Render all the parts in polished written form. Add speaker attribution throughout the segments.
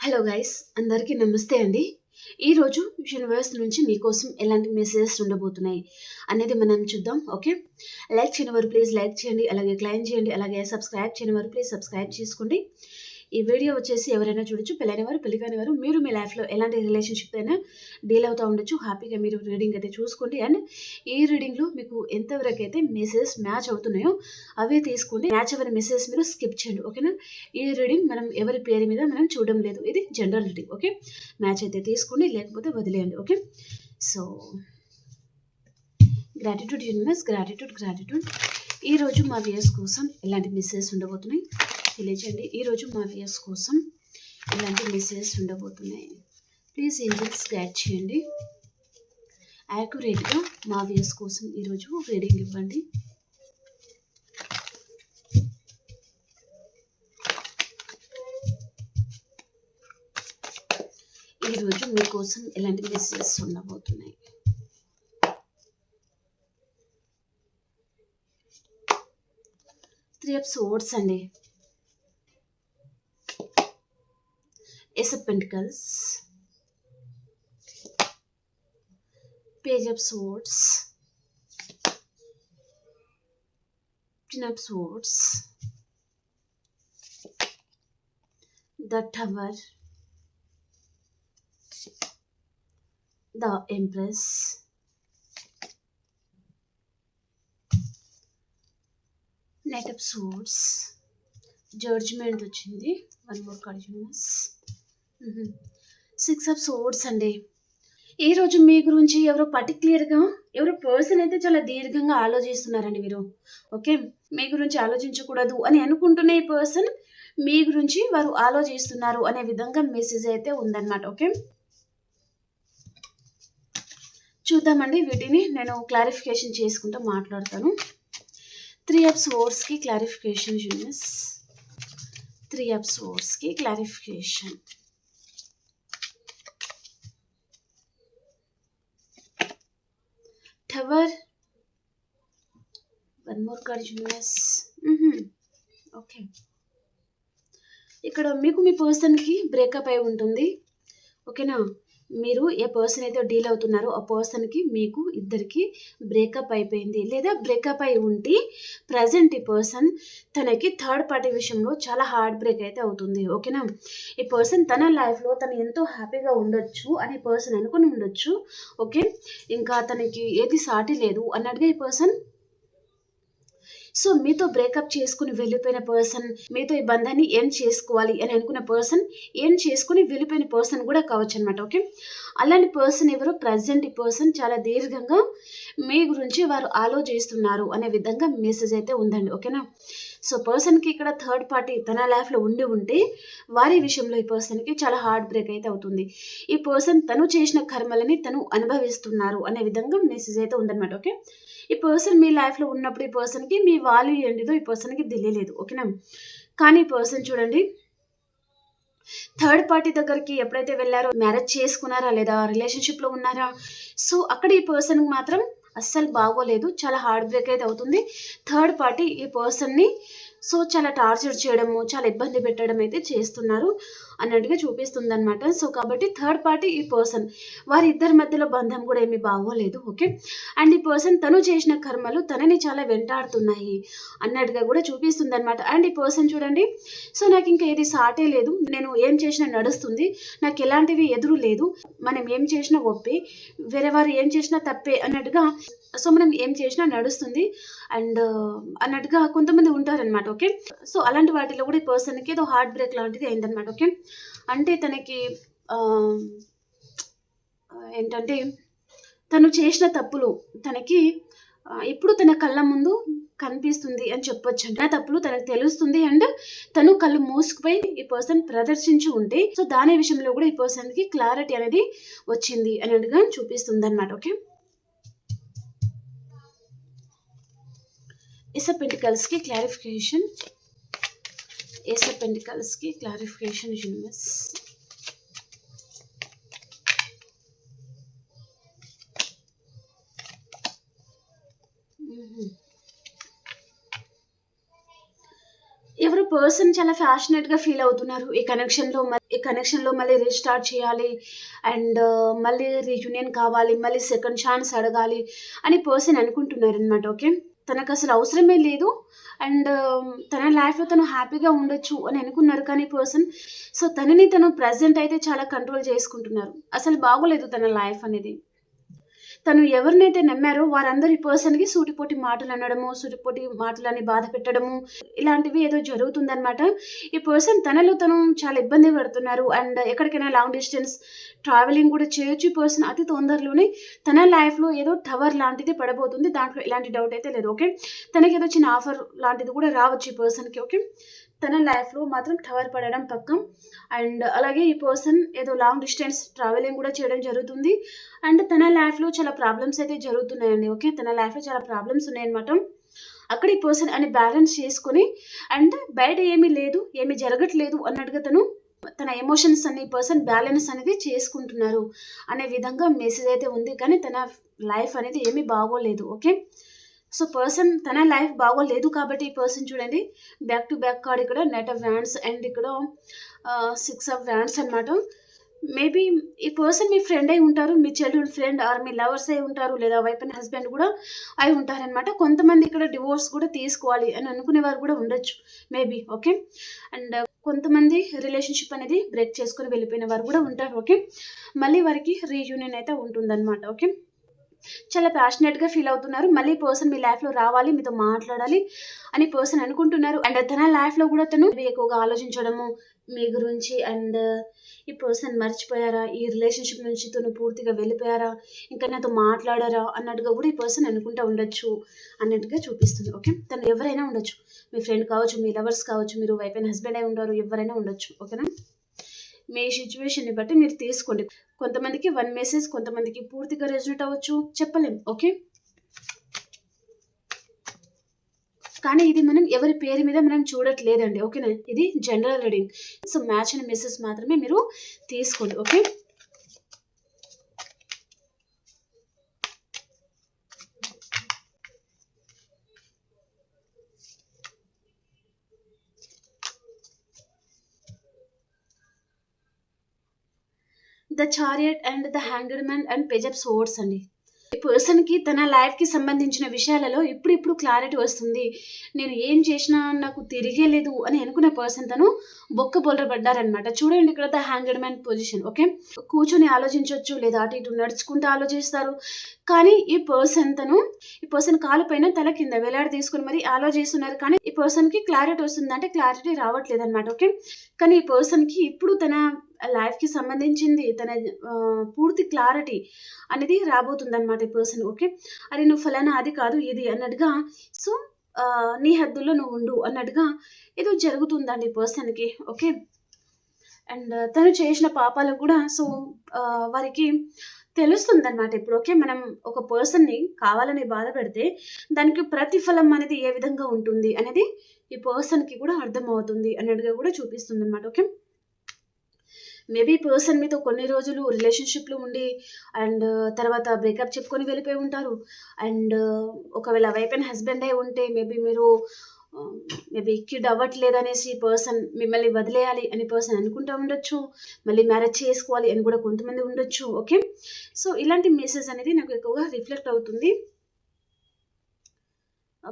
Speaker 1: Hello guys, అందరికీ నమస్తే అండి. ఈరోజు యూనివర్స్ నుంచి మీకోసం ఎలాంటి మెసేజెస్ ఉండబోతున్నాయి అనేది మనం చూద్దాం. ఓకే, లైక్ చేయని వారు ప్లీజ్ లైక్ చేయండి, అలాగే క్లైమ్ చేయండి, అలాగే సబ్స్క్రైబ్ చేయని వారు ప్లీజ్ సబ్స్క్రైబ్ చేసుకోండి. ఈ వీడియో వచ్చేసి ఎవరైనా చూడొచ్చు, పెళ్ళైన వారు, పెళ్లి కాని వారు, మీరు మీ లైఫ్లో ఎలాంటి రిలేషన్షిప్ అయినా డీల్ అవుతూ ఉండొచ్చు. హ్యాపీగా మీరు రీడింగ్ అయితే చూసుకోండి. అండ్ ఈ రీడింగ్లో మీకు ఎంతవరకు అయితే మెసేజెస్ మ్యాచ్ అవుతున్నాయో అవే తీసుకోండి. మ్యాచ్ అవ్వని మెసేజెస్ మీరు స్కిప్ చేయండి. ఓకేనా? ఈ రీడింగ్ మనం ఎవరి పేరు మీద మనం చూడడం లేదు, ఇది జనరల్ రీడింగ్. ఓకే, మ్యాచ్ అయితే తీసుకోండి, లేకపోతే వదిలేయండి. Okay, so gratitude universe, gratitude. ఈరోజు మా వ్యూయర్స్ కోసం ఎలాంటి మెసేజెస్ ఉండబోతున్నాయి తెలియజేయండి. ఈరోజు మా వ్యూయర్స్ కోసం ఎలాంటి మెసేజెస్ ఉండబోతున్నాయి ప్లీజ్ ఏంజల్స్ గైడ్ చేయండి. యాక్యురేట్గా మా వ్యూయర్స్ కోసం ఈరోజు రీడింగ్ ఇవ్వండి. ఈరోజు మీకోసం ఎలాంటి మెసేజెస్ ఉండబోతున్నాయి. త్రీ ఆఫ్ సోర్డ్స్ అండి, ace of pentacles, page of swords, ten of swords, the tower, the empress, knight of swords, judgement వచ్చింది. One more card universe, six of swords అండి. ఈరోజు మీ గురించి ఎవరో పర్టిక్యులర్గా ఎవరో పర్సన్ అయితే చాలా దీర్ఘంగా ఆలోచిస్తున్నారండి మీరు. ఓకే, మీ గురించి ఆలోచించకూడదు అని అనుకుంటున్న ఈ పర్సన్ మీ గురించి వారు ఆలోచిస్తున్నారు అనే విధంగా మెసేజ్ అయితే ఉందన్నమాట. ఓకే, చూద్దామండి, వీటిని నేను క్లారిఫికేషన్ చేసుకుంటూ మాట్లాడతాను. త్రీ ఆఫ్ సోర్డ్స్కి క్లారిఫికేషన్ యూనివర్స్, త్రీ ఆఫ్ సోర్డ్స్కి clarification. Tower, one more card universe. Okay, ఇక్కడ మీకు మీ పర్సన్కి బ్రేకప్ అయి ఉంటుంది. ఓకేనా? మీరు ఏ పర్సన్ అయితే డీల్ అవుతున్నారో ఆ పర్సన్కి మీకు ఇద్దరికి బ్రేకప్ అయిపోయింది, లేదా బ్రేకప్ అయి ఉంటే ప్రజెంట్ ఈ పర్సన్ తనకి థర్డ్ పార్టీ విషయంలో చాలా హార్ట్ బ్రేక్ అయితే అవుతుంది. ఓకేనా? ఈ పర్సన్ తన లైఫ్లో తను ఎంతో హ్యాపీగా ఉండొచ్చు అని పర్సన్ అనుకుని ఉండొచ్చు. ఓకే, ఇంకా తనకి ఏది సాటి లేదు అన్నట్టుగా ఈ పర్సన్ సో మీతో బ్రేకప్ చేసుకుని వెళ్ళిపోయిన పర్సన్, మీతో ఈ బంధాన్ని ఏం చేసుకోవాలి అని అనుకున్న పర్సన్, ఏం చేసుకుని వెళ్ళిపోయిన పర్సన్ కూడా కావచ్చు అనమాట. ఓకే, అలాంటి పర్సన్ ఎవరో ప్రజెంట్ ఈ పర్సన్ చాలా దీర్ఘంగా మీ గురించి వారు ఆలోచిస్తున్నారు అనే విధంగా మెసేజ్ అయితే ఉందండి. ఓకేనా? సో పర్సన్కి ఇక్కడ థర్డ్ పార్టీ తన లైఫ్లో ఉంటే వారి విషయంలో ఈ పర్సన్కి చాలా హార్ట్ బ్రేక్ అయితే అవుతుంది. ఈ పర్సన్ తను చేసిన కర్మలని తను అనుభవిస్తున్నారు అనే విధంగా మెసేజ్ అయితే ఉందన్నమాట. ఓకే, ఈ పర్సన్ మీ లైఫ్లో ఉన్నప్పుడు ఈ పర్సన్కి మీ వాల్యూ ఏంటిదో ఈ పర్సన్కి తెలియలేదు. ఓకేనా? కానీ ఈ పర్సన్ చూడండి, థర్డ్ పార్టీ దగ్గరికి ఎప్పుడైతే వెళ్ళారో, మ్యారేజ్ చేసుకున్నారా లేదా రిలేషన్షిప్లో ఉన్నారా, సో అక్కడ ఈ పర్సన్కి మాత్రం అస్సలు బాగోలేదు, చాలా హార్ట్ బ్రేక్ అయితే అవుతుంది. థర్డ్ పార్టీ ఈ పర్సన్ని సో చాలా టార్చర్ చేయడము, చాలా ఇబ్బంది పెట్టడం అయితే చేస్తున్నారు అన్నట్టుగా చూపిస్తుంది అనమాట. సో కాబట్టి థర్డ్ పార్టీ ఈ పర్సన్, వారిద్దరి మధ్యలో బంధం కూడా ఏమీ బాగోలేదు. ఓకే, అండ్ ఈ పర్సన్ తను చేసిన కర్మలు తనని చాలా వెంటాడుతున్నాయి అన్నట్టుగా కూడా చూపిస్తుంది అనమాట. అండ్ ఈ పర్సన్ చూడండి, సో నాకు ఇంకా ఏది సాటే లేదు, నేను ఏం చేసినా నడుస్తుంది, నాకు ఎలాంటివి ఎదురు లేదు, మనం ఏం చేసినా ఒప్పే, వేరే వారు ఏం చేసినా తప్పే అన్నట్టుగా, సో మనం ఏం చేసినా నడుస్తుంది అండ్ అన్నట్టుగా కొంతమంది ఉంటారనమాట. ఓకే, సో అలాంటి వాటిలో కూడా ఈ పర్సన్కి ఏదో హార్ట్ బ్రేక్ లాంటిది అయిందనమాట. ఓకే, అంటే తనకి ఏంటంటే తను చేసిన తప్పులు తనకి ఇప్పుడు తన కళ్ళ ముందు కనిపిస్తుంది అని చెప్పొచ్చు. అంటే ఆ తప్పులు తనకు తెలుస్తుంది అండ్ తను కళ్ళు మూసుకుపోయి ఈ పర్సన్ ప్రదర్శించి ఉంటే సో దాని విషయంలో కూడా ఈ పర్సన్కి క్లారిటీ అనేది వచ్చింది అన్నట్టుగా చూపిస్తుంది అనమాట. ఓకే, ఏస్ ఆఫ్ పెంటికల్స్కి క్లారిఫికేషన్, ఏస్ ఆఫ్ పెంటికల్స్కి క్లారిఫికేషన్ యూనివర్స్. ఎవరో పర్సన్ చాలా ఫ్యాషనేట్‌గా ఫీల్ అవుతున్నారు. ఈ కనెక్షన్‌లో మళ్ళీ రీస్టార్ట్ చేయాలి. అండ్ మళ్ళీ రీయూనియన్ కావాలి. మళ్ళీ సెకండ్ ఛాన్స్ అడగాలి అని పర్సన్ అనుకుంటున్నారనమాట. ఓకే. తనకసలు అవసరమే లేదు. అండ్ తన లైఫ్‌లో తను హ్యాపీగా ఉండొచ్చు అని అనుకున్నారు. కానీ పర్సన్ సో, తనని తను ప్రెజెంట్ అయితే చాలా కంట్రోల్ చేసుకుంటున్నారు. అసలు బాగోలేదు తన లైఫ్ అనేది. తను ఎవరినైతే నమ్మారో వారందరూ ఈ పర్సన్‌కి సూటిపోటి మాటలనడము, సూటిపోటి మాటలని బాధ పెట్టడము, ఇలాంటివి ఏదో జరుగుతుందనమాట. ఈ పర్సన్ తనలో తను చాలా ఇబ్బంది పడుతున్నారు. అండ్ ఎక్కడికైనా లాంగ్ డిస్టెన్స్ ట్రావెలింగ్ కూడా చేయొచ్చు ఈ పర్సన్ అతి తొందరలోనే. తన లైఫ్‌లో ఏదో టవర్ లాంటిది పడబోతుంది. దాంట్లో ఎలాంటి డౌట్ అయితే లేదు. ఓకే. తనకేదో చిన్న ఆఫర్ లాంటిది కూడా రావచ్చు ఈ పర్సన్‌కి. ఓకే. తన లైఫ్‌లో మాత్రం టవర్ పడడం పక్కం. అండ్ అలాగే ఈ పర్సన్ ఏదో లాంగ్ డిస్టెన్స్ ట్రావెలింగ్ కూడా చేయడం జరుగుతుంది. అండ్ తన లైఫ్‌లో చాలా ప్రాబ్లమ్స్ అయితే జరుగుతున్నాయండి. ఓకే. తన లైఫ్‌లో చాలా ప్రాబ్లమ్స్ ఉన్నాయన్నమాట. అక్కడ ఈ పర్సన్ అని బ్యాలెన్స్ చేసుకొని అండ్ బయట ఏమీ లేదు, ఏమీ జరగట్లేదు అన్నట్టుగా తన ఎమోషన్స్ అన్ని పర్సన్ బ్యాలెన్స్ అనేది చేసుకుంటున్నారు అనే విధంగా మెసేజ్ అయితే ఉంది. కానీ తన లైఫ్ అనేది ఏమీ బాగోలేదు. ఓకే. సో, పర్సన్ తన లైఫ్ బాగోలేదు కాబట్టి ఈ పర్సన్ చూడండి బ్యాక్ టు బ్యాక్ కార్డ్ ఇక్కడ నైట్ ఆఫ్ వ్యాండ్స్ అండ్ ఇక్కడ 6 ఆఫ్ వ్యాండ్స్ అనమాట. మేబీ ఈ పర్సన్ మీ ఫ్రెండ్ అయి ఉంటారు. మీ చైల్డ్‌హుడ్ ఫ్రెండ్ ఆర్ మీ లవర్స్ అయి ఉంటారు. లేదా వైఫ్ అండ్ హస్బెండ్ కూడా అయి ఉంటారనమాట. కొంతమంది ఇక్కడ డివోర్స్ కూడా తీసుకోవాలి అని అనుకునేవారు కూడా ఉండొచ్చు మేబీ. ఓకే. అండ్ కొంతమంది రిలేషన్‌షిప్ అనేది బ్రేక్ చేసుకొని వెళ్ళిపోయిన వారు కూడా ఉంటారు. ఓకే. మళ్ళీ వారికి రీయూనియన్ అయితే ఉంటుందన్నమాట. ఓకే. చాలా ప్యాషనేట్‌గా ఫీల్ అవుతున్నారు. మళ్ళీ ఈ పర్సన్ మీ లైఫ్‌లో రావాలి, మీతో మాట్లాడాలి అని పర్సన్ అనుకుంటున్నారు. అండ్ తన లైఫ్‌లో కూడా తను ఎక్కువగా ఆలోచించడము మీ గురించి. అండ్ ఈ పర్సన్ మర్చిపోయారా? ఈ రిలేషన్‌షిప్ నుంచి తను పూర్తిగా వెళ్ళిపోయారా? ఇంకా నాతో మాట్లాడరా? అన్నట్టుగా కూడా ఈ పర్సన్ అనుకుంటా ఉండొచ్చు అన్నట్టుగా చూపిస్తుంది. ఓకే. తను ఎవరైనా ఉండొచ్చు. మీ ఫ్రెండ్ కావచ్చు, మీ లవర్స్ కావచ్చు, మీరు వైఫ్ అండ్ హస్బెండ్ అయి ఉంటారు. ఎవరైనా ఉండొచ్చు. ఓకేనా? మీ సిట్యుయేషన్‌ని బట్టి మీరు తీసుకోండి. కొంతమందికి 1 మెసేజ్ కొంతమందికి పూర్తిగా రెజొనేట్ అవ్వచ్చు. చెప్పలేం. ఓకే. కానీ ఇది మనం ఎవరి పేరు మీద మనం చూడట్లేదండి. ఓకేనా? ఇది జనరల్ రీడింగ్. సో, మ్యాచ్ అయిన మెసేజ్ మాత్రమే మీరు తీసుకోండి. Okay. The chariot and the hanged man and page of swords అండి. ఈ పర్సన్‌కి తన లైఫ్‌కి సంబంధించిన విషయాలలో ఇప్పుడిప్పుడు క్లారిటీ వస్తుంది. నేను ఏం చేసినా నాకు తిరిగే లేదు అని అనుకున్న పర్సన్ తను బొక్కబోలరబడ్డారనమాట. చూడండి ఇక్కడ the hanged man position. Okay. కూర్చొని ఆలోచించొచ్చు లేదా అటు ఇటు నడుచుకుంటూ ఆలోచిస్తారు. కానీ ఈ పర్సన్ కాలు పైన తల కింద వేలాడదీసుకొని మరి ఆలోచిస్తున్నారు. కానీ ఈ పర్సన్‌కి క్లారిటీ వస్తుందా అంటే క్లారిటీ రావట్లేదనమాట. ఓకే. కానీ ఈ పర్సన్‌కి ఇప్పుడు తన లైఫ్‌కి సంబంధించింది తన పూర్తి క్లారిటీ అనేది రాబోతుందనమాట ఈ పర్సన్. ఓకే. అరే! నువ్వు ఫలానా అది కాదు ఇది అన్నట్టుగా సో, నీ హద్దుల్లో నువ్వు ఉండు అన్నట్టుగా ఏదో జరుగుతుందండి ఈ పర్సన్‌కి. ఓకే. అండ్ తను చేసిన పాపాలు కూడా సో, వారికి తెలుస్తుందనమాట ఇప్పుడు. ఓకే. మనం ఒక పర్సన్‌ని కావాలని బాధపెడితే దానికి ప్రతిఫలం అనేది ఏ విధంగా ఉంటుంది అనేది ఈ పర్సన్‌కి కూడా అర్థమవుతుంది అన్నట్టుగా కూడా చూపిస్తుందనమాట. ఓకే. మేబీ పర్సన్ మీతో కొన్ని రోజులు రిలేషన్‌షిప్‌లో ఉండి అండ్ తర్వాత బ్రేకప్ చెప్పుకొని వెళ్ళిపోయి ఉంటారు. అండ్ ఒకవేళ వైఫ్ అండ్ హస్బెండ్ అయి ఉంటే మేబీ మీరు మేబీ కిడ్ అవ్వట్లేదనేసి పర్సన్ మిమ్మల్ని వదిలేయాలి అని పర్సన్ అనుకుంటా ఉండొచ్చు. మళ్ళీ మ్యారేజ్ చేసుకోవాలి అని కూడా కొంతమంది ఉండొచ్చు. ఓకే. సో, ఇలాంటి మెసేజ్ అనేది నాకు ఎక్కువగా రిఫ్లెక్ట్ అవుతుంది.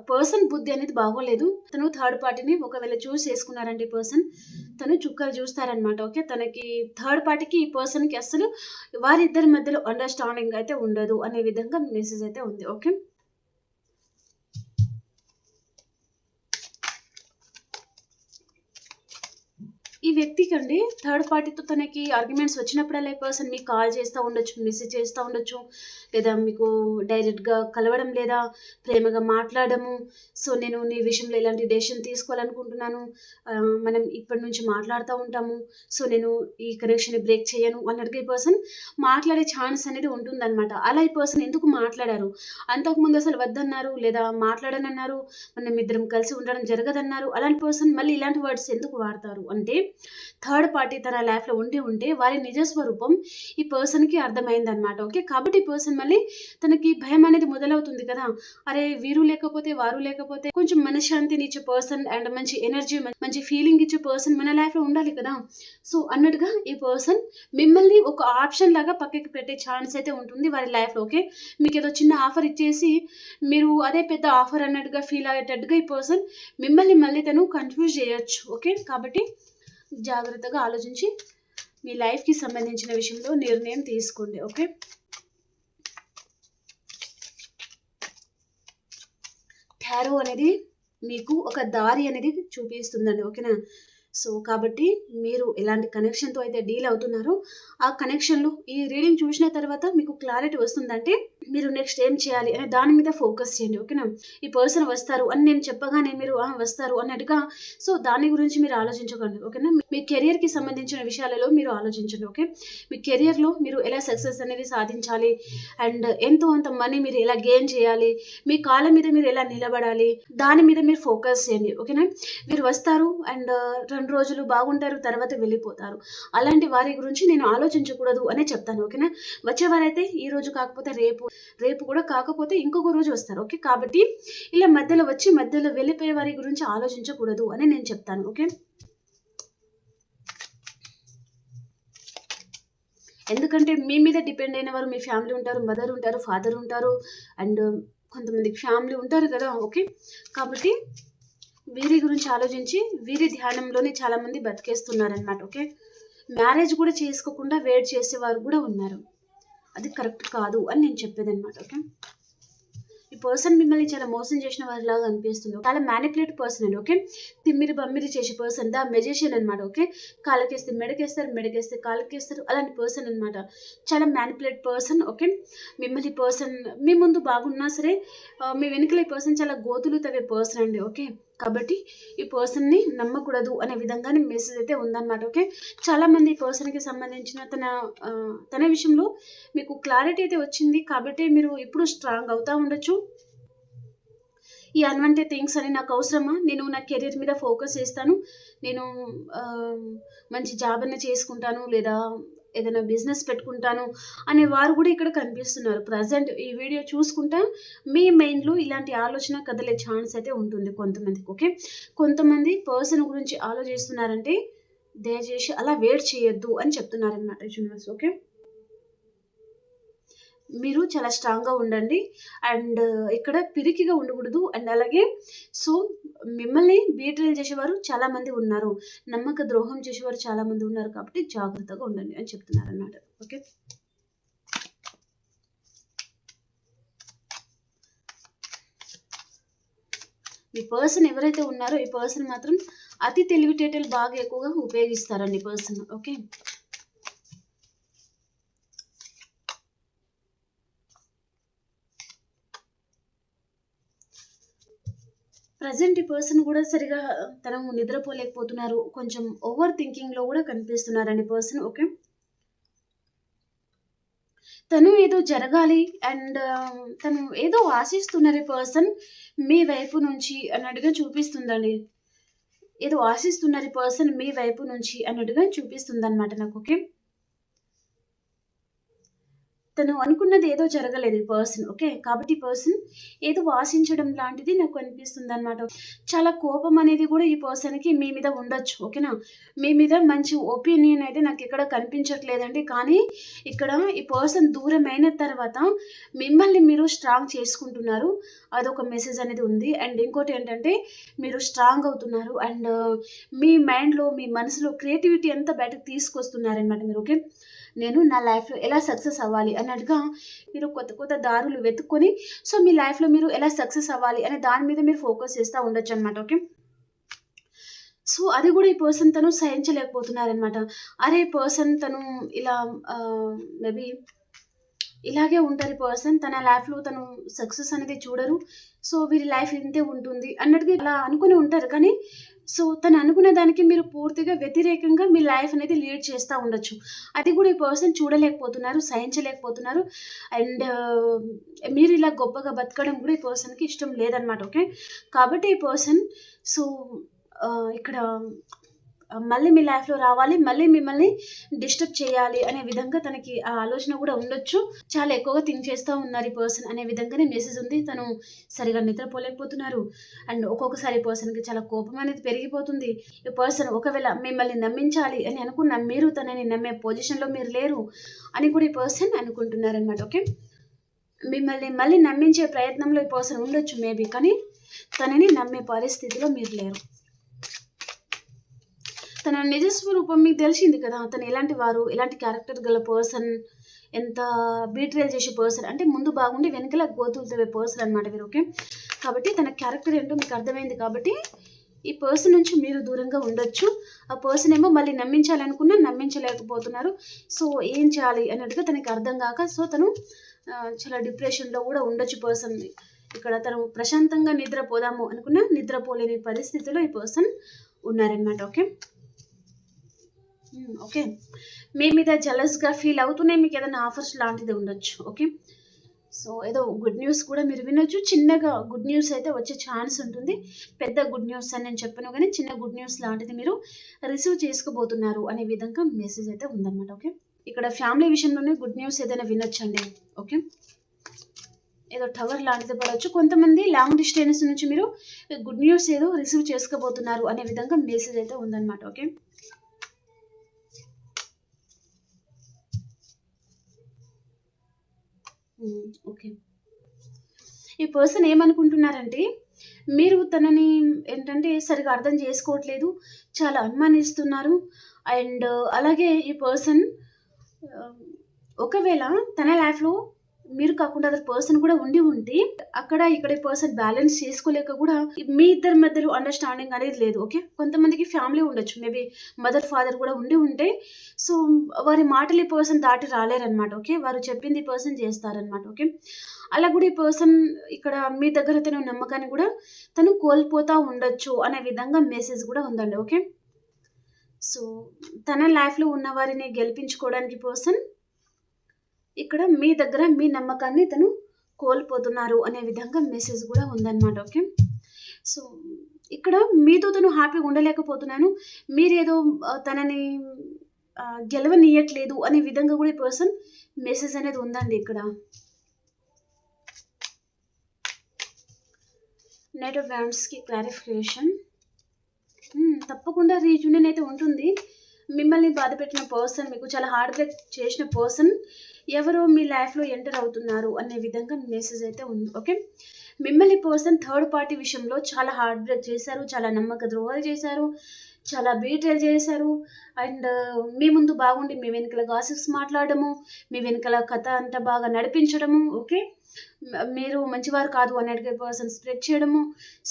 Speaker 1: పర్సన్ బుద్ధి అనేది బాగోలేదు. తను థర్డ్ పార్టీని ఒకవేళ చూజ్ చేసుకున్నారంటే ఈ పర్సన్, తను చుక్కలు చూస్తారనమాట. ఓకే. తనకి థర్డ్ పార్టీకి, ఈ పర్సన్‌కి అస్సలు వారిద్దరి మధ్యలో అండర్‌స్టాండింగ్ అయితే ఉండదు అనే విధంగా మెసేజ్ అయితే ఉంది. ఓకే. ఈ వ్యక్తికండి థర్డ్ పార్టీతో తనకి ఆర్గ్యుమెంట్స్ వచ్చినప్పుడల్లా ఈ పర్సన్ మీకు కాల్ చేస్తా ఉండొచ్చు, మెసేజ్ చేస్తా ఉండొచ్చు. లేదా మీకు డైరెక్ట్‌గా కలవడం లేదా ప్రేమగా మాట్లాడడము. సో, నేను నీ విషయంలో ఇలాంటి డెసిషన్ తీసుకోవాలనుకుంటున్నాను. మనం ఇప్పటి నుంచి మాట్లాడుతా ఉంటాము. సో, నేను ఈ కనెక్షన్‌ని బ్రేక్ చేయను అన్నట్టుగా ఈ పర్సన్ మాట్లాడే ఛాన్స్ అనేది ఉంటుందనమాట. అలా ఈ పర్సన్ ఎందుకు మాట్లాడారు? అంతకుముందు అసలు వద్దన్నారు లేదా మాట్లాడనన్నారు. మనమిద్దరం కలిసి ఉండడం జరగదన్నారు. అలాంటి పర్సన్ మళ్ళీ ఇలాంటి వర్డ్స్ ఎందుకు వాడతారు అంటే థర్డ్ పార్టీ తన లైఫ్‌లో ఉంటే వారి నిజ స్వరూపం ఈ పర్సన్‌కి అర్థమైందనమాట. ఓకే. కాబట్టి ఈ పర్సన్ మళ్ళీ తనకి భయం అనేది మొదలవుతుంది కదా. అరే వీరు లేకపోతే వారు లేకపోతే కొంచెం మనశ్శాంతినిచ్చే పర్సన్ అండ్ మంచి ఎనర్జీ మంచి ఫీలింగ్ ఇచ్చే పర్సన్ మన లైఫ్లో ఉండాలి కదా. సో అన్నట్టుగా ఈ పర్సన్ మిమ్మల్ని ఒక ఆప్షన్ లాగా పక్కకి పెట్టే ఛాన్స్ అయితే ఉంటుంది వారి లైఫ్లో. ఓకే, మీకు ఏదో చిన్న ఆఫర్ ఇచ్చేసి మీరు అదే పెద్ద ఆఫర్ అన్నట్టుగా ఫీల్ అయ్యేటట్టుగా ఈ పర్సన్ మిమ్మల్ని మళ్ళీ తను కన్ఫ్యూజ్ చేయొచ్చు. ఓకే, కాబట్టి జాగ్రత్తగా ఆలోచించి మీ లైఫ్కి సంబంధించిన విషయంలో నిర్ణయం తీసుకోండి. ఓకే, టారో అనేది మీకు ఒక దారి అనేది చూపిస్తుందండి. ఓకేనా, సో కాబట్టి మీరు ఎలాంటి కనెక్షన్తో అయితే డీల్ అవుతున్నారో ఆ కనెక్షన్లో ఈ రీడింగ్ చూసిన తర్వాత మీకు క్లారిటీ వస్తుందంటే మీరు నెక్స్ట్ ఏం చేయాలి అనే దాని మీద ఫోకస్ చేయండి. ఓకేనా, ఈ పర్సన్ వస్తారు అని నేను చెప్పగానే మీరు వస్తారు అన్నట్టుగా సో దాని గురించి మీరు ఆలోచించకండి. ఓకేనా, మీ కెరియర్కి సంబంధించిన విషయాలలో మీరు ఆలోచించండి. ఓకే, మీ కెరియర్లో మీరు ఎలా సక్సెస్ అనేది సాధించాలి అండ్ ఎంతో అంత మనీ మీరు ఎలా గెయిన్ చేయాలి, మీ కాళ్ళ మీద మీరు ఎలా నిలబడాలి దాని మీద మీరు ఫోకస్ చేయండి. ఓకేనా, మీరు వస్తారు అండ్ 2 రోజులు బాగుంటారు, తర్వాత వెళ్ళిపోతారు. అలాంటి వారి గురించి నేను ఆలోచించకూడదు అనే చెప్తాను. ఓకేనా, వచ్చేవారైతే ఈ రోజు కాకపోతే రేపు కూడా కాకపోతే ఇంకొక రోజు వస్తారు. ఓకే, కాబట్టి ఇలా మధ్యలో వచ్చి మధ్యలో వెళ్ళిపోయే వారి గురించి ఆలోచించకూడదు అని నేను చెప్తాను. ఓకే, ఎందుకంటే మీ మీద డిపెండ్ అయిన వారు మీ ఫ్యామిలీ ఉంటారు, మదర్ ఉంటారు, ఫాదర్ ఉంటారు అండ్ కొంతమందికి ఫ్యామిలీ ఉంటారు కదా. ఓకే, కాబట్టి వీరి గురించి ఆలోచించి వీరి ధ్యానంలోనే చాలామంది బతికేస్తున్నారనమాట. ఓకే, మ్యారేజ్ కూడా చేసుకోకుండా వెయిట్ చేసేవారు కూడా ఉన్నారు. అది కరెక్ట్ కాదు అని నేను చెప్పేది అనమాట. ఓకే, ఈ పర్సన్ మిమ్మల్ని చాలా మోసం చేసిన వారిలాగా అనిపిస్తుంది. చాలా మ్యానిపులేట్ పర్సన్ అండి. ఓకే, తిమ్మిరి బమ్మిరి చేసే పర్సన్ ద మెజిషియన్ అనమాట. ఓకే, కాళ్ళకేస్తే మెడకేస్తారు, మెడకేస్తే కాళ్ళకేస్తారు, అలాంటి పర్సన్ అనమాట. చాలా మ్యానిపులేట్ పర్సన్. ఓకే, మిమ్మల్ని పర్సన్ మీ ముందు బాగున్నా సరే మీ వెనుకల ఈ పర్సన్ చాలా గోతులు తవ్వే పర్సన్ అండి. ఓకే, కాబట్టి ఈ పర్సన్ని నమ్మకూడదు అనే విధంగానే మెసేజ్ అయితే ఉందన్నమాట. ఓకే, చాలామంది ఈ పర్సన్కి సంబంధించిన తన విషయంలో మీకు క్లారిటీ అయితే వచ్చింది కాబట్టి మీరు ఇప్పుడు స్ట్రాంగ్ అవుతూ ఉండొచ్చు. ఈ అన్వాంటెడ్ థింగ్స్ అని నాకు అవసరమా, నేను నా కెరీర్ మీద ఫోకస్ చేస్తాను, నేను మంచి జాబ్ అన్న చేసుకుంటాను లేదా ఏదైనా బిజినెస్ పెట్టుకుంటాను అనే వారు కూడా ఇక్కడ కనిపిస్తున్నారు. ప్రజెంట్ ఈ వీడియో చూసుకుంటా మీ మైండ్లో ఇలాంటి ఆలోచన కదిలే ఛాన్స్ అయితే ఉంటుంది కొంతమందికి. ఓకే, కొంతమంది పర్సన్ గురించి ఆలోచిస్తున్నారంటే దయచేసి అలా వెయిట్ చేయొద్దు అని చెప్తున్నారనమాట యూనివర్స్. ఓకే, మీరు చాలా స్ట్రాంగ్గా ఉండండి అండ్ ఇక్కడ పిరికిగా ఉండకూడదు. అండ్ అలాగే సో మిమ్మల్ని బీట్రేల్ చేసేవారు చాలామంది ఉన్నారు, నమ్మక ద్రోహం చేసేవారు చాలామంది ఉన్నారు, కాబట్టి జాగ్రత్తగా ఉండండి అని చెప్తున్నారు అన్నమాట. ఓకే, మీ పర్సన్ ఎవరైతే ఉన్నారో ఈ పర్సన్ మాత్రం అతి తెలివితేటలు బాగా ఎక్కువగా ఉపయోగిస్తారండి పర్సన్. ఓకే, ప్రజెంట్ ఈ పర్సన్ కూడా సరిగా తను నిద్రపోలేకపోతున్నారు, కొంచెం ఓవర్ థింకింగ్లో కూడా కనిపిస్తున్నారండి పర్సన్. ఓకే, తను ఏదో జరగాలి అండ్ తను ఏదో ఆశిస్తున్నారు ఈ పర్సన్ మీ వైపు నుంచి అన్నట్టుగా చూపిస్తుందండి. ఏదో ఆశిస్తున్నారు ఈ పర్సన్ మీ వైపు నుంచి అన్నట్టుగా చూపిస్తుంది అనమాట నాకు. ఓకే, తను అనుకున్నది ఏదో జరగలేదు ఈ పర్సన్. ఓకే, కాబట్టి ఈ పర్సన్ ఏదో ఆశించడం లాంటిది నాకు అనిపిస్తుంది అనమాట. చాలా కోపం అనేది కూడా ఈ పర్సన్కి మీ మీద ఉండొచ్చు. ఓకేనా, మీ మీద మంచి ఒపీనియన్ అయితే నాకు ఇక్కడ కనిపించట్లేదండి. కానీ ఇక్కడ ఈ పర్సన్ దూరం అయిన తర్వాత మిమ్మల్ని మీరు స్ట్రాంగ్ చేసుకుంటున్నారు, అదొక మెసేజ్ అనేది ఉంది. అండ్ ఇంకోటి ఏంటంటే మీరు స్ట్రాంగ్ అవుతున్నారు అండ్ మీ మైండ్లో మీ మనసులో క్రియేటివిటీ అంతా బయటకు తీసుకొస్తున్నారనమాట మీరు. ఓకే, నేను నా లైఫ్లో ఎలా సక్సెస్ అవ్వాలి అన్నట్టుగా మీరు కొత్త కొత్త దారులు వెతుక్కొని సో మీ లైఫ్లో మీరు ఎలా సక్సెస్ అవ్వాలి అనే దాని మీద మీరు ఫోకస్ చేస్తూ ఉండొచ్చు అనమాట. ఓకే, సో అది కూడా ఈ పర్సన్ తను సహించలేకపోతున్నారనమాట. అరే పర్సన్ తను ఇలా మేబీ ఇలాగే ఉంటారు ఈ పర్సన్, తన లైఫ్లో తను సక్సెస్ అనేది చూడరు, సో వీరి లైఫ్ ఇంతే ఉంటుంది అన్నట్టుగా ఇలా అనుకుని ఉంటారు. కానీ సో తను అనుకునే దానికి మీరు పూర్తిగా వ్యతిరేకంగా మీ లైఫ్ అనేది లీడ్ చేస్తూ ఉండొచ్చు. అది కూడా ఈ పర్సన్ చూడలేకపోతున్నారు, సహించలేకపోతున్నారు అండ్ మీరు ఇలా గొప్పగా బతకడం కూడా ఈ పర్సన్కి ఇష్టం లేదనమాట. ఓకే, కాబట్టి ఈ పర్సన్ సో ఇక్కడ మళ్ళీ మీ లైఫ్లో రావాలి, మళ్ళీ మిమ్మల్ని డిస్టర్బ్ చేయాలి అనే విధంగా తనకి ఆ ఆలోచన కూడా ఉండొచ్చు. చాలా ఎక్కువగా థింక్ చేస్తూ ఉన్నారు ఈ పర్సన్ అనే విధంగానే మెసేజ్ ఉంది. తను సరిగా నిద్రపోలేకపోతున్నారు. అండ్ ఒక్కొక్కసారి పర్సన్కి చాలా కోపం అనేది పెరిగిపోతుంది. ఈ పర్సన్ ఒకవేళ మిమ్మల్ని నమ్మించాలి అని అనుకున్న మీరు తనని నమ్మే పొజిషన్లో మీరు లేరు అని కూడా ఈ పర్సన్ అనుకుంటున్నారనమాట. ఓకే, మిమ్మల్ని మళ్ళీ నమ్మించే ప్రయత్నంలో ఈ పర్సన్ ఉండొచ్చు మేబీ, కానీ తనని నమ్మే పరిస్థితిలో మీరు లేరు. తన నిజస్వరూపం మీకు తెలిసింది కదా, తను ఎలాంటి వారు, ఎలాంటి క్యారెక్టర్ గల పర్సన్, ఎంత బీట్రేల్ చేసే పర్సన్ అంటే ముందు బాగుండి వెనకల గోతులు తవ్వే పర్సన్ అనమాట మీరు. ఓకే, కాబట్టి తన క్యారెక్టర్ ఏంటో మీకు అర్థమైంది. కాబట్టి ఈ పర్సన్ నుంచి మీరు దూరంగా ఉండొచ్చు. ఆ పర్సన్ ఏమో మళ్ళీ నమ్మించాలనుకున్నా నమ్మించలేకపోతున్నారు. సో ఏం చేయాలి అన్నట్టుగా తనకి అర్థం కాక సో తను చాలా డిప్రెషన్లో కూడా ఉండొచ్చు పర్సన్. ఇక్కడ తను ప్రశాంతంగా నిద్రపోదాము అనుకున్నా నిద్రపోలేని పరిస్థితిలో ఈ పర్సన్ ఉన్నారనమాట. ఓకే ఓకే, మీ మీద జలస్గా ఫీల్ అవుతూనే మీకు ఏదైనా ఆఫర్స్ లాంటిది ఉండొచ్చు. ఓకే, సో ఏదో గుడ్ న్యూస్ కూడా మీరు వినొచ్చు. చిన్నగా గుడ్ న్యూస్ అయితే వచ్చే ఛాన్స్ ఉంటుంది. పెద్ద గుడ్ న్యూస్ అని నేను చెప్పను, కానీ చిన్న గుడ్ న్యూస్ లాంటిది మీరు రిసీవ్ చేసుకోబోతున్నారు అనే విధంగా మెసేజ్ అయితే ఉందన్నమాట. ఓకే, ఇక్కడ ఫ్యామిలీ విషయంలోనే గుడ్ న్యూస్ ఏదైనా వినొచ్చండి. ఓకే, ఏదో టవర్ లాంటిది పడవచ్చు. కొంతమంది లాంగ్ డిస్టెన్స్ నుంచి మీరు గుడ్ న్యూస్ ఏదో రిసీవ్ చేసుకోబోతున్నారు అనే విధంగా మెసేజ్ అయితే ఉందన్నమాట. ఓకే, ఓకే, ఈ పర్సన్ ఏమనుకుంటున్నారంటే మీరు తనని ఏంటంటే సరిగా అర్థం చేసుకోవట్లేదు, చాలా అనుమానిస్తున్నారు. అండ్ అలాగే ఈ పర్సన్ ఒకవేళ తన లైఫ్లో మీరు కాకుండా అదర్ పర్సన్ కూడా ఉండి ఉంటే అక్కడ ఇక్కడ పర్సన్ బ్యాలెన్స్ చేసుకోలేక కూడా మీ ఇద్దరి మధ్యలో అండర్స్టాండింగ్ అనేది లేదు. ఓకే, కొంతమందికి ఫ్యామిలీ ఉండొచ్చు, మేబీ మదర్ ఫాదర్ కూడా ఉండి ఉంటే సో వారి మాటలు ఈ పర్సన్ దాటి రాలేరనమాట. ఓకే, వారు చెప్పింది ఈ పర్సన్ చేస్తారనమాట. ఓకే, అలా కూడా ఈ పర్సన్ ఇక్కడ మీ దగ్గర తన నమ్మకాన్ని కూడా తను కోల్పోతూ ఉండొచ్చు అనే విధంగా మెసేజ్ కూడా ఉందండి. ఓకే, సో తన లైఫ్లో ఉన్న వారిని గెలిపించుకోవడానికి పర్సన్ ఇక్కడ మీ దగ్గర మీ నమ్మకాన్ని తను కోల్పోతున్నారు అనే విధంగా మెసేజ్ కూడా ఉందన్నమాట. ఓకే, సో ఇక్కడ మీతో తను హ్యాపీగా ఉండలేకపోతున్నాను, మీరేదో తనని గెలవనీయట్లేదు అనే విధంగా కూడా ఈ పర్సన్ మెసేజ్ అనేది ఉందండి. ఇక్కడ నైట్ ఆఫ్ వ్యాండ్స్కి క్లారిఫికేషన్ తప్పకుండా రీయూనియన్ అయితే ఉంటుంది. మిమ్మల్ని బాధ పెట్టిన పర్సన్, మీకు చాలా హార్డ్ బ్రేక్ చేసిన పర్సన్ ఎవరో మీ లైఫ్లో ఎంటర్ అవుతున్నారు అనే విధంగా మెసేజ్ అయితే ఉంది. ఓకే, మిమ్మల్ని పర్సన్ థర్డ్ పార్టీ విషయంలో చాలా హార్డ్ బ్రేక్ చేశారు, చాలా నమ్మక ద్రోహాలు చేశారు, చాలా బీట్రేల్ చేశారు. అండ్ మీ ముందు బాగుండి మీ వెనకాల గాసిప్స్ మాట్లాడము, మీ వెనకాల కథ అంతా బాగా నడిపించడము. ఓకే, మీరు మంచివారు కాదు అన్నట్టుగా పర్సన్ స్ప్రెడ్ చేయడము.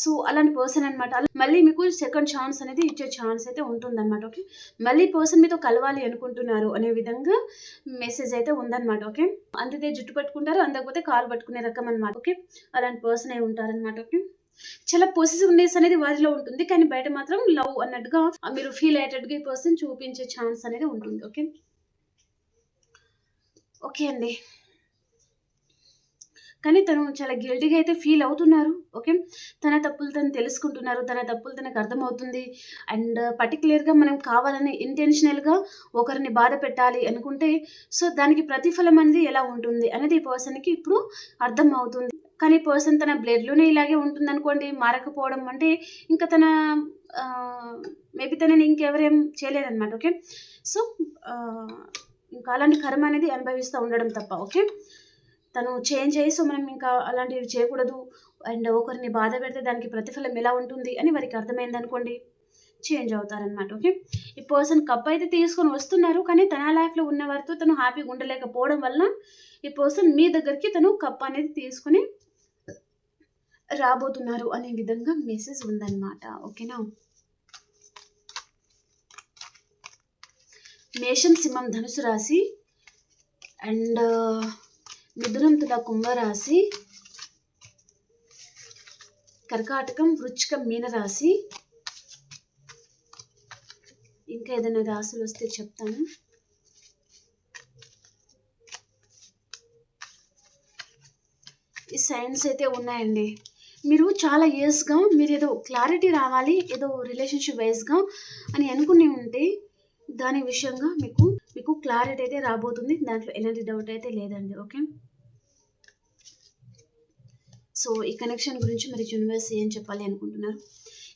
Speaker 1: సో అలాంటి పర్సన్ అనమాట. మళ్ళీ మీకు సెకండ్ ఛాన్స్ అనేది ఇచ్చే ఛాన్స్ అయితే ఉంటుందన్నమాట. ఓకే, మళ్ళీ పర్సన్ మీతో కలవాలి అనుకుంటున్నారు అనే విధంగా మెసేజ్ అయితే ఉందన్నమాట. ఓకే, అందితే జుట్టు పట్టుకుంటారు, అందకపోతే కాలు పట్టుకునే రకం అనమాట. ఓకే, అలాంటి పర్సన్ అయి ఉంటారనమాట. ఓకే, చాలా పొసిసివ్నెస్ అనేది వారిలో ఉంటుంది, కానీ బయట మాత్రం లవ్ అన్నట్టుగా మీరు ఫీల్ అయ్యేటట్టుగా ఈ పర్సన్ చూపించే ఛాన్స్ అనేది ఉంటుంది. ఓకే ఓకే అండి, కానీ తను చాలా గిల్టీగా అయితే ఫీల్ అవుతున్నారు. ఓకే, తన తప్పులు తను తెలుసుకుంటున్నారు, తన తప్పులు తనకు అర్థమవుతుంది. అండ్ పర్టికులర్గా మనం కావాలని ఇంటెన్షనల్గా ఒకరిని బాధ పెట్టాలి అనుకుంటే సో దానికి ప్రతిఫలం అనేది ఎలా ఉంటుంది అనేది ఈ పర్సన్కి ఇప్పుడు అర్థం అవుతుంది. కానీ పర్సన్ తన బ్లడ్లోనే ఇలాగే ఉంటుంది అనుకోండి, మారకపోవడం అంటే ఇంకా తన మేబీ తనని ఇంకెవరేం చేయలేరనమాట. ఓకే, సో ఇంకా అలాంటి కర్మ అనేది అనుభవిస్తూ ఉండడం తప్ప. ఓకే, తను చేంజ్ అయ్యి సో మనం ఇంకా అలాంటివి చేయకూడదు అండ్ ఒకరిని బాధ పెడితే దానికి ప్రతిఫలం ఎలా ఉంటుంది అని వారికి అర్థమైంది అనుకోండి, చేంజ్ అవుతారనమాట. ఓకే, ఈ పర్సన్ కప్ అయితే తీసుకొని వస్తున్నారు, కానీ తన లైఫ్లో ఉన్న వారితో తను హ్యాపీగా ఉండలేకపోవడం వల్ల ఈ పర్సన్ మీ దగ్గరికి తను కప్ అనేది తీసుకొని రాబోతున్నారు అనే విధంగా మెసేజ్ ఉందన్నమాట. ఓకేనా, మేషం, సింహం, ధనుసు రాశి అండ్ మిథునం, తుల, కుంభరాశి, కర్కాటకం, వృశ్చికం, మీనరాశి. ఇంకా ఏదైనా రాశులు వస్తే చెప్తాను. ఈ సైన్స్ అయితే ఉన్నాయండి. మీరు చాలా ఇయర్స్‌గా మీరేదో క్లారిటీ రావాలి, ఏదో రిలేషన్‌షిప్ వైస్‌గా అని అనుకుని ఉంటే, దాని విషయంగా మీకు క్లారిటీ అయితే రాబోతుంది. దాంట్లో ఎలాంటి డౌట్ అయితే లేదండి. ఓకే. సో, ఈ కనెక్షన్ గురించి మరి యూనివర్స్ ఏం చెప్పాలి అనుకుంటున్నారు?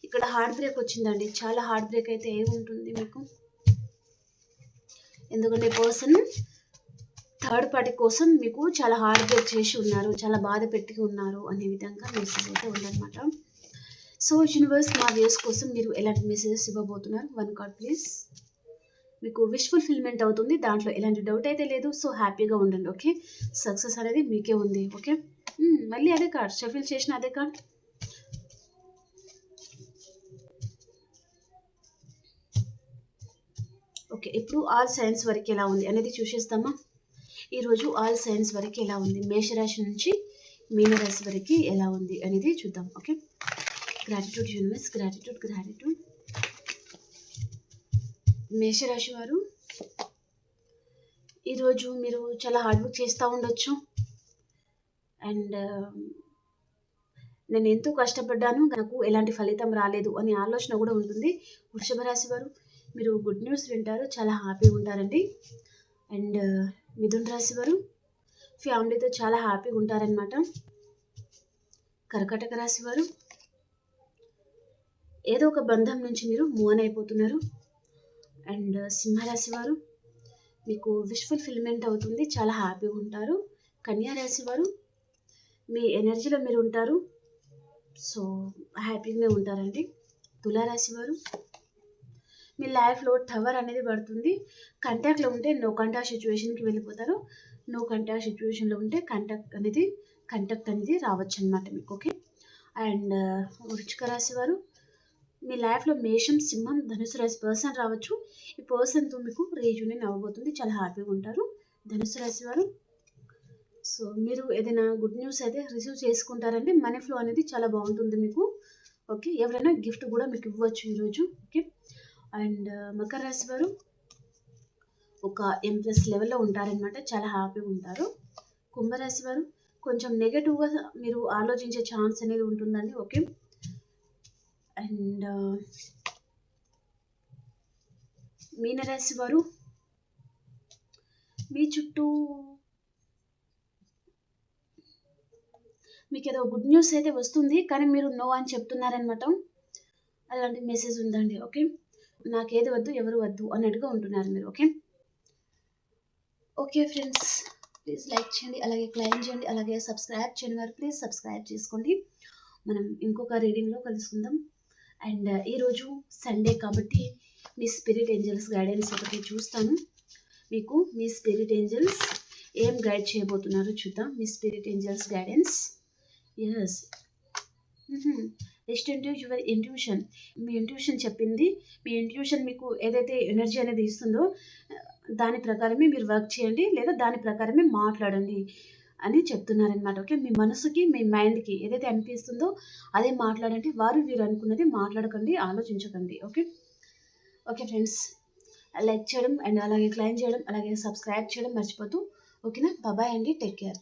Speaker 1: ఇక్కడ హార్ట్ బ్రేక్ వచ్చిందండి. చాలా హార్ట్ బ్రేక్ అయితే ఏముంటుంది మీకు? ఎందుకంటే పర్సన్ థర్డ్ పార్టీ కోసం మీకు చాలా హార్డ్ బ్రేక్ చేసి ఉన్నారు, చాలా బాధ పెట్టి ఉన్నారు అనే విధంగా మెసేజ్ అయితే ఉందన్నమాట. సో యూనివర్స్ మా వ్యూస్ కోసం మీరు ఎలాంటి మెసేజెస్ ఇవ్వబోతున్నారు? 1 కార్డ్ ప్లీజ్. మీకు విష్ ఫుల్ఫిల్మెంట్ అవుతుంది, దాంట్లో ఎలాంటి డౌట్ అయితే లేదు. సో హ్యాపీగా ఉండండి. ఓకే, సక్సెస్ అనేది మీకే ఉంది. ఓకే, మళ్ళీ అదే కార్డ్ షఫిల్ చేసిన అదే కార్డ్. ఓకే, ఇప్పుడు ఆల్ సైన్స్ వరకు ఎలా ఉంది అనేది చూసేస్తామా? ఈరోజు ఆల్ సైన్స్ వరకు ఎలా ఉంది, మేషరాశి నుంచి మీనరాశి వరకు ఎలా ఉంది అనేది చూద్దాం. Okay, gratitude universe, gratitude. మేషరాశి వారు ఈరోజు మీరు చాలా హార్డ్ వర్క్ చేస్తూ ఉండొచ్చు. అండ్ నేను ఎంతో కష్టపడ్డాను, నాకు ఎలాంటి ఫలితం రాలేదు అనే ఆలోచన కూడా ఉంటుంది. వృషభ రాశి వారు మీరు గుడ్ న్యూస్ వింటారు, చాలా హ్యాపీగా ఉంటారండి. అండ్ మిథున రాశి వారు ఫ్యామిలీతో చాలా హ్యాపీగా ఉంటారనమాట. కర్కాటక రాశి వారు ఏదో ఒక బంధం నుంచి మీరు మూవ్ అయిపోతున్నారు. అండ్ సింహరాశి వారు మీకు విష్ ఫుల్ఫిల్మెంట్ అవుతుంది, చాలా హ్యాపీగా ఉంటారు. కన్యా రాశి వారు మీ ఎనర్జీలో మీరు ఉంటారు, సో హ్యాపీగానే ఉంటారండి. తులారాశి వారు మీ లైఫ్లో టవర్ అనేది పడుతుంది. కాంటాక్ట్లో ఉంటే నో కాంటాక్ట్ సిచ్యువేషన్కి వెళ్ళిపోతారు. నో కాంటాక్ట్ సిచ్యువేషన్లో ఉంటే కాంటాక్ట్ అనేది రావచ్చు అనమాట మీకు. ఓకే, అండ్ వృశ్చిక రాశి వారు మీ లైఫ్లో మేషం, సింహం, ధనుసు రాశి పర్సన్ రావచ్చు. ఈ పర్సన్తో మీకు రీయూనియన్ అవ్వబోతుంది, చాలా హ్యాపీగా ఉంటారు. ధనుసు రాశి వారు సో మీరు ఏదైనా గుడ్ న్యూస్ అయితే రిసీవ్ చేసుకుంటారండి. మనీ ఫ్లో అనేది చాలా బాగుంటుంది మీకు. ఓకే, ఎవరైనా గిఫ్ట్ కూడా మీకు ఇవ్వచ్చు ఈరోజు. ఓకే, అండ్ మకర రాశి వారు ఒక ఎంప్రెస్ లెవెల్లో ఉంటారనమాట, చాలా హ్యాపీగా ఉంటారు. కుంభరాశి వారు కొంచెం నెగటివ్గా మీరు ఆలోచించే ఛాన్స్ అనేది ఉంటుందండి. ఓకే, అండ్ మీనరాశి వారు మీ చుట్టూ మీకు ఏదో గుడ్ న్యూస్ అయితే వస్తుంది, కానీ మీరు నో అని చెప్తున్నారనమాట. అలాంటి మెసేజ్ ఉందండి. ఓకే, నాకేది వద్దు, ఎవరు వద్దు అన్నట్టుగా ఉంటున్నారు మీరు. Okay okay friends, please like చేయండి, అలాగే క్లైమ్ చేయండి, అలాగే సబ్స్క్రైబ్ చేయండి వారు ప్లీజ్ సబ్స్క్రైబ్ చేసుకోండి. మనం ఇంకొక రీడింగ్లో కలుసుకుందాం. అండ్ ఈరోజు సండే కాబట్టి మీ స్పిరిట్ ఏంజల్స్ గైడెన్స్ ఒకటి చూస్తాను. మీకు మీ స్పిరిట్ ఏంజల్స్ ఏం గైడ్ చేయబోతున్నారో చూద్దాం. మీ spirit angels guidance. Yes, listen to your intuition. మీ ఇంట్యూషన్ చెప్పింది, మీ ఇంట్యూషన్ మీకు ఏదైతే ఎనర్జీ అనేది ఇస్తుందో దాని ప్రకారమే మీరు వర్క్ చేయండి, లేదా దాని ప్రకారమే మాట్లాడండి అని చెప్తున్నారనమాట. ఓకే, మీ మనసుకి మీ మైండ్కి ఏదైతే అనిపిస్తుందో అదే మాట్లాడండి. వారు వీరు అనుకున్నది మాట్లాడకండి, ఆలోచించకండి. ఓకే ఓకే ఫ్రెండ్స్, లైక్ చేయడం అండ్ అలాగే క్లైమ్ చేయడం అలాగే సబ్స్క్రైబ్ చేయడం మర్చిపోతూ. ఓకేనా, బాయ్ అండి, టేక్ కేర్.